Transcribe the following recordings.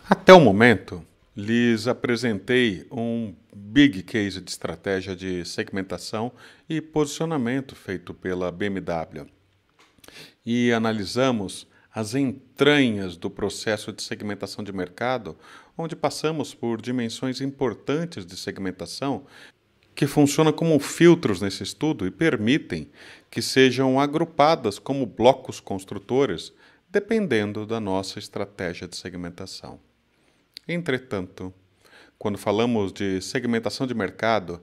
Até o momento, lhes apresentei um big case de estratégia de segmentação e posicionamento feito pela BMW e analisamos as entranhas do processo de segmentação de mercado, onde passamos por dimensões importantes de segmentação que funcionam como filtros nesse estudo e permitem que sejam agrupadas como blocos construtores, dependendo da nossa estratégia de segmentação. Entretanto, quando falamos de segmentação de mercado,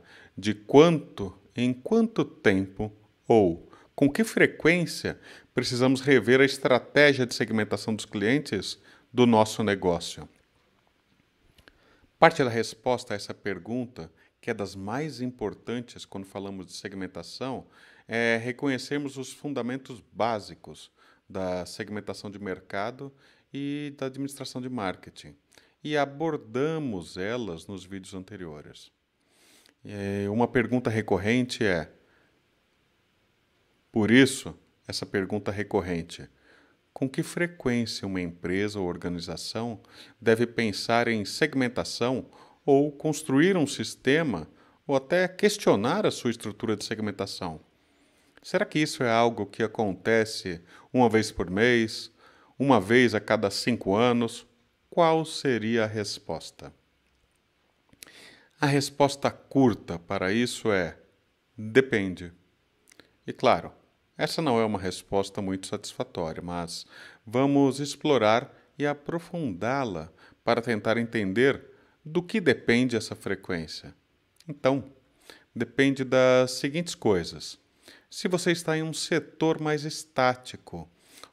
em quanto tempo ou com que frequência precisamos rever a estratégia de segmentação dos clientes do nosso negócio? Parte da resposta a essa pergunta, que é das mais importantes quando falamos de segmentação, é reconhecermos os fundamentos básicos da segmentação de mercado e da administração de marketing. E abordamos elas nos vídeos anteriores. Uma pergunta recorrente é, por isso, essa pergunta recorrente, com que frequência uma empresa ou organização deve pensar em segmentação ou construir um sistema ou até questionar a sua estrutura de segmentação? Será que isso é algo que acontece uma vez por mês, uma vez a cada 5 anos? Qual seria a resposta? A resposta curta para isso é depende. E claro, essa não é uma resposta muito satisfatória, mas vamos explorar e aprofundá-la para tentar entender do que depende essa frequência. Então, depende das seguintes coisas. Se você está em um setor mais estático,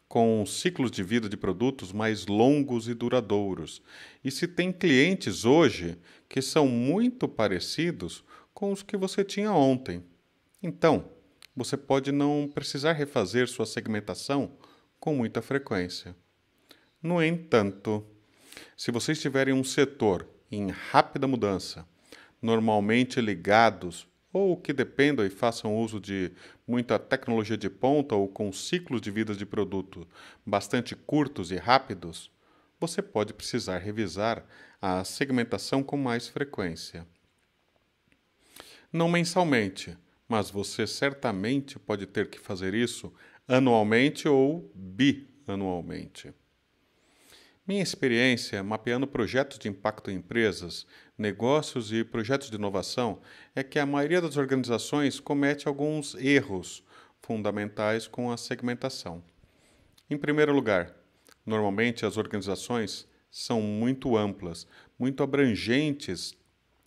com ciclos de vida de produtos mais longos e duradouros, e se tem clientes hoje que são muito parecidos com os que você tinha ontem. Então, você pode não precisar refazer sua segmentação com muita frequência. No entanto, se você estiver em um setor em rápida mudança, normalmente ligados ou que dependam e façam uso de muita tecnologia de ponta ou com ciclos de vida de produto bastante curtos e rápidos, você pode precisar revisar a segmentação com mais frequência. Não mensalmente, mas você certamente pode ter que fazer isso anualmente ou bianualmente. Minha experiência mapeando projetos de impacto em empresas, negócios e projetos de inovação é que a maioria das organizações comete alguns erros fundamentais com a segmentação. Em primeiro lugar, normalmente as organizações são muito amplas, muito abrangentes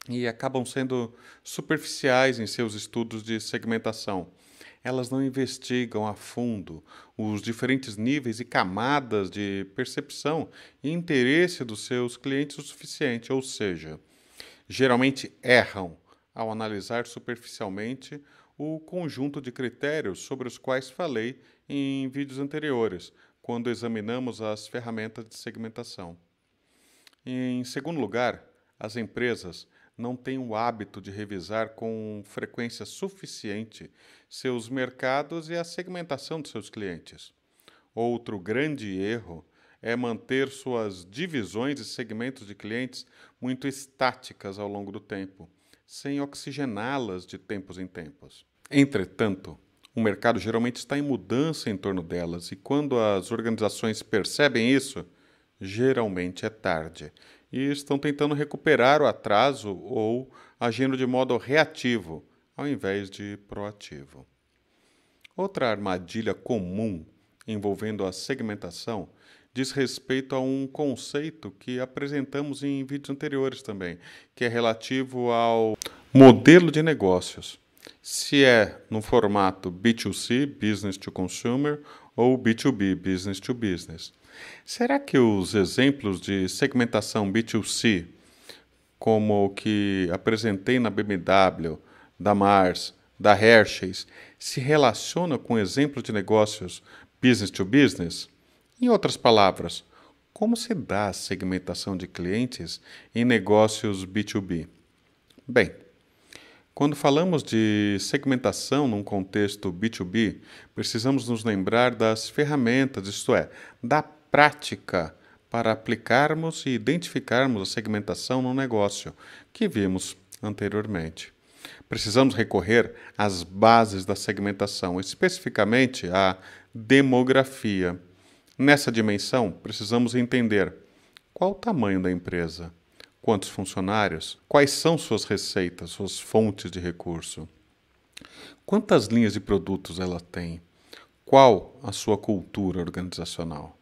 e acabam sendo superficiais em seus estudos de segmentação. Elas não investigam a fundo os diferentes níveis e camadas de percepção e interesse dos seus clientes o suficiente, ou seja, geralmente erram ao analisar superficialmente o conjunto de critérios sobre os quais falei em vídeos anteriores, quando examinamos as ferramentas de segmentação. Em segundo lugar, as empresas não têm o hábito de revisar com frequência suficiente seus mercados e a segmentação de seus clientes. Outro grande erro é manter suas divisões e segmentos de clientes muito estáticas ao longo do tempo, sem oxigená-las de tempos em tempos. Entretanto, o mercado geralmente está em mudança em torno delas e quando as organizações percebem isso, geralmente é tarde e estão tentando recuperar o atraso ou agindo de modo reativo, ao invés de proativo. Outra armadilha comum envolvendo a segmentação diz respeito a um conceito que apresentamos em vídeos anteriores também, que é relativo ao modelo de negócios. Se é no formato B2C, Business to Consumer, ou B2B, Business to Business. Será que os exemplos de segmentação B2C, como o que apresentei na BMW, da Mars, da Hershey's, se relacionam com exemplos de negócios business to business? Em outras palavras, como se dá a segmentação de clientes em negócios B2B? Bem, quando falamos de segmentação num contexto B2B, precisamos nos lembrar das ferramentas, isto é, da prática para aplicarmos e identificarmos a segmentação no negócio que vimos anteriormente. Precisamos recorrer às bases da segmentação, especificamente à demografia. Nessa dimensão, precisamos entender qual o tamanho da empresa, quantos funcionários, quais são suas receitas, suas fontes de recurso, quantas linhas de produtos ela tem, qual a sua cultura organizacional.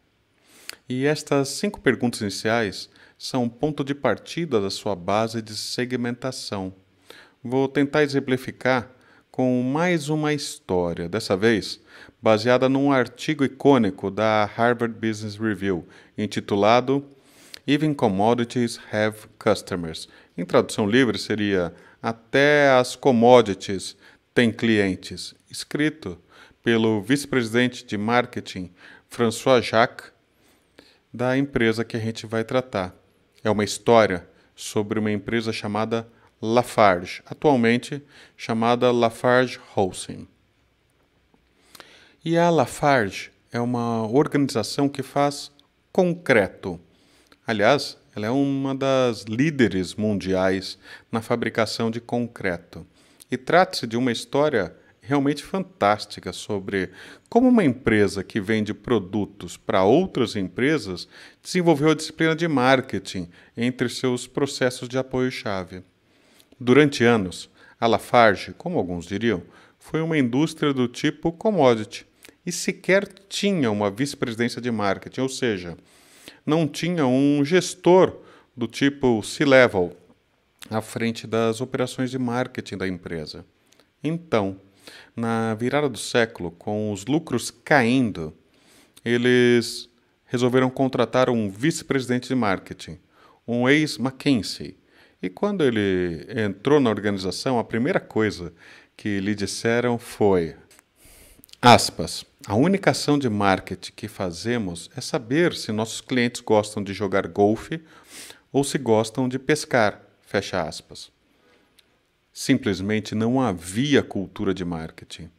E estas 5 perguntas iniciais são o ponto de partida da sua base de segmentação. Vou tentar exemplificar com mais uma história, dessa vez baseada num artigo icônico da Harvard Business Review, intitulado Even Commodities Have Customers. Em tradução livre seria Até as commodities têm clientes, escrito pelo vice-presidente de marketing François Jacques, da empresa que a gente vai tratar. É uma história sobre uma empresa chamada Lafarge, atualmente chamada LafargeHolcim. E a Lafarge é uma organização que faz concreto. Aliás, ela é uma das líderes mundiais na fabricação de concreto. E trata-se de uma história realmente fantástica sobre como uma empresa que vende produtos para outras empresas desenvolveu a disciplina de marketing entre seus processos de apoio-chave. Durante anos, a Lafarge, como alguns diriam, foi uma indústria do tipo commodity e sequer tinha uma vice-presidência de marketing, ou seja, não tinha um gestor do tipo C-level à frente das operações de marketing da empresa. Então, na virada do século, com os lucros caindo, eles resolveram contratar um vice-presidente de marketing, um ex-McKinsey. E quando ele entrou na organização, a primeira coisa que lhe disseram foi, aspas, a única ação de marketing que fazemos é saber se nossos clientes gostam de jogar golfe ou se gostam de pescar, fecha aspas. Simplesmente não havia cultura de marketing.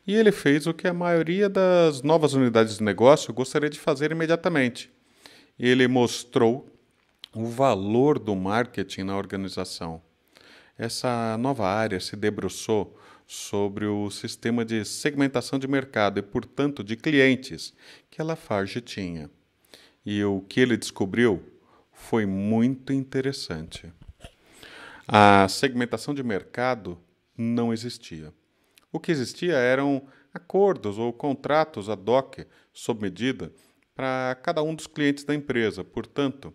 E ele fez o que a maioria das novas unidades de negócio gostaria de fazer imediatamente. Ele mostrou o valor do marketing na organização. Essa nova área se debruçou sobre o sistema de segmentação de mercado e, portanto, de clientes que a Lafarge tinha. E o que ele descobriu foi muito interessante. A segmentação de mercado não existia. O que existia eram acordos ou contratos ad hoc, sob medida, para cada um dos clientes da empresa. Portanto,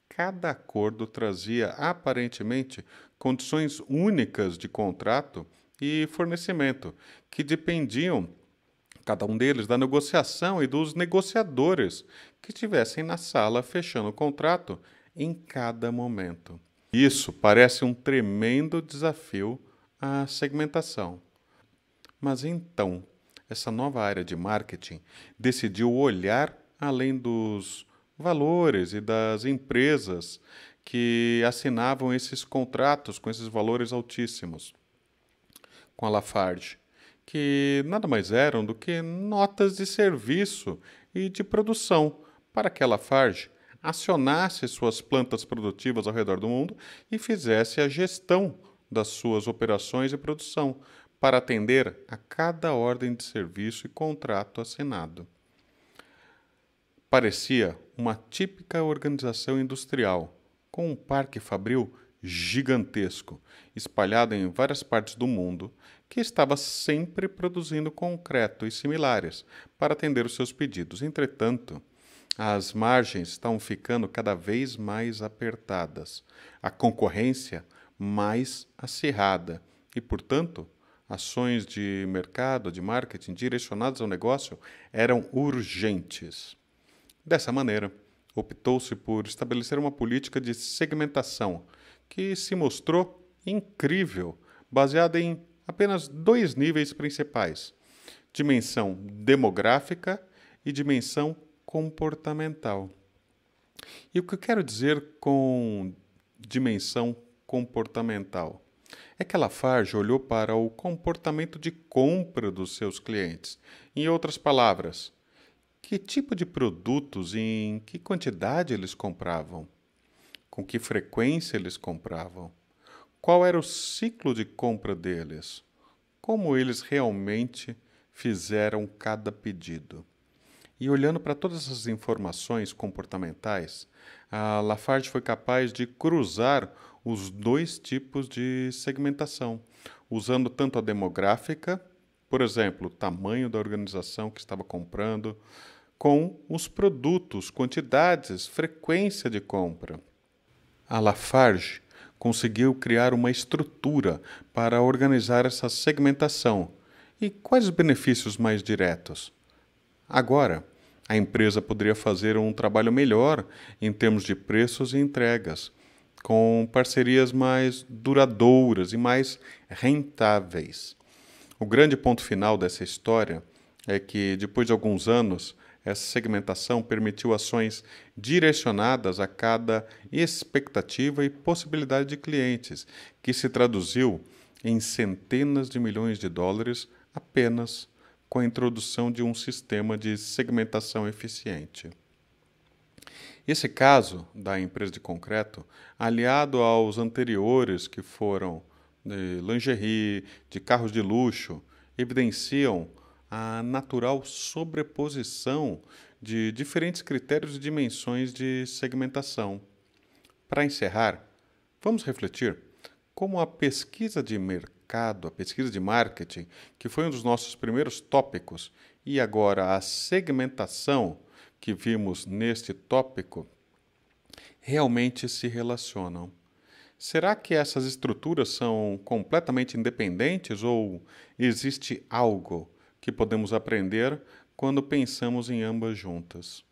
cada acordo trazia aparentemente condições únicas de contrato e fornecimento, que dependiam, cada um deles, da negociação e dos negociadores que estivessem na sala fechando o contrato em cada momento. Isso parece um tremendo desafio à segmentação. Mas então, essa nova área de marketing decidiu olhar além dos valores e das empresas que assinavam esses contratos com esses valores altíssimos com a Lafarge, que nada mais eram do que notas de serviço e de produção para que a Lafarge acionasse suas plantas produtivas ao redor do mundo e fizesse a gestão das suas operações de produção para atender a cada ordem de serviço e contrato assinado. Parecia uma típica organização industrial, com um parque fabril gigantesco, espalhado em várias partes do mundo, que estava sempre produzindo concreto e similares para atender os seus pedidos. Entretanto, as margens estavam ficando cada vez mais apertadas, a concorrência mais acirrada e, portanto, ações de mercado, de marketing direcionadas ao negócio eram urgentes. Dessa maneira, optou-se por estabelecer uma política de segmentação que se mostrou incrível, baseada em apenas 2 níveis principais: dimensão demográfica e dimensão comportamental. E o que eu quero dizer com dimensão comportamental? É que a Lafarge olhou para o comportamento de compra dos seus clientes. Em outras palavras, Que tipo de produtos e em que quantidade eles compravam? Com que frequência eles compravam? Qual era o ciclo de compra deles? Como eles realmente fizeram cada pedido? E olhando para todas essas informações comportamentais, a Lafarge foi capaz de cruzar os dois tipos de segmentação, usando tanto a demográfica, por exemplo, o tamanho da organização que estava comprando, com os produtos, quantidades, frequência de compra. A Lafarge conseguiu criar uma estrutura para organizar essa segmentação. E quais os benefícios mais diretos? Agora, a empresa poderia fazer um trabalho melhor em termos de preços e entregas, com parcerias mais duradouras e mais rentáveis. O grande ponto final dessa história é que, depois de alguns anos, essa segmentação permitiu ações direcionadas a cada expectativa e possibilidade de clientes, que se traduziu em centenas de milhões de dólares apenas com a introdução de um sistema de segmentação eficiente. Esse caso da empresa de concreto, aliado aos anteriores que foram de lingerie, de carros de luxo, evidenciam a natural sobreposição de diferentes critérios e dimensões de segmentação. Para encerrar, vamos refletir como a pesquisa de mercado, a pesquisa de marketing, que foi um dos nossos primeiros tópicos, e agora a segmentação que vimos neste tópico, realmente se relacionam. Será que essas estruturas são completamente independentes ou existe algo que podemos aprender quando pensamos em ambas juntas?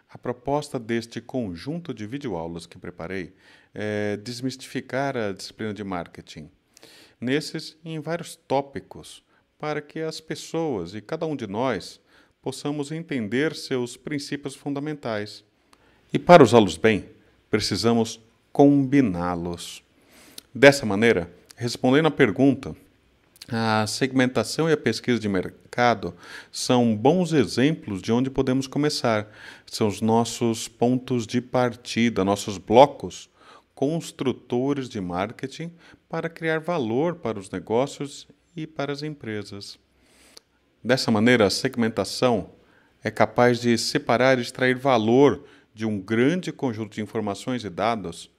A proposta deste conjunto de videoaulas que preparei é desmistificar a disciplina de marketing, nesses e em vários tópicos, para que as pessoas e cada um de nós possamos entender seus princípios fundamentais. E para usá-los bem, precisamos combiná-los. Dessa maneira, respondendo à pergunta, a segmentação e a pesquisa de mercado são bons exemplos de onde podemos começar. São os nossos pontos de partida, nossos blocos construtores de marketing para criar valor para os negócios e para as empresas. Dessa maneira, a segmentação é capaz de separar e extrair valor de um grande conjunto de informações e dados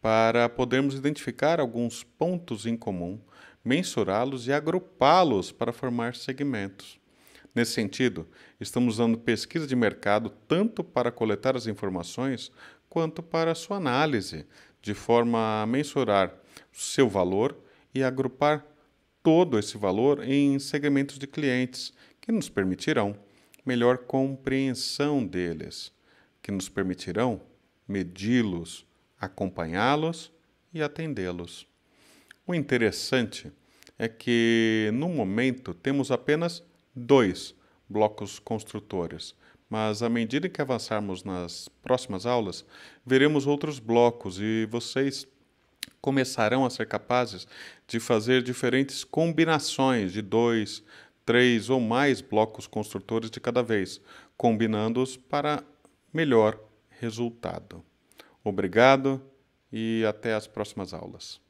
para podermos identificar alguns pontos em comum, mensurá-los e agrupá-los para formar segmentos. Nesse sentido, estamos usando pesquisa de mercado tanto para coletar as informações quanto para sua análise, de forma a mensurar seu valor e agrupar todo esse valor em segmentos de clientes que nos permitirão melhor compreensão deles, que nos permitirão medi-los, acompanhá-los e atendê-los. O interessante é que, no momento, temos apenas 2 blocos construtores, mas à medida que avançarmos nas próximas aulas, veremos outros blocos e vocês começarão a ser capazes de fazer diferentes combinações de 2, 3 ou mais blocos construtores de cada vez, combinando-os para melhor resultado. Obrigado e até as próximas aulas.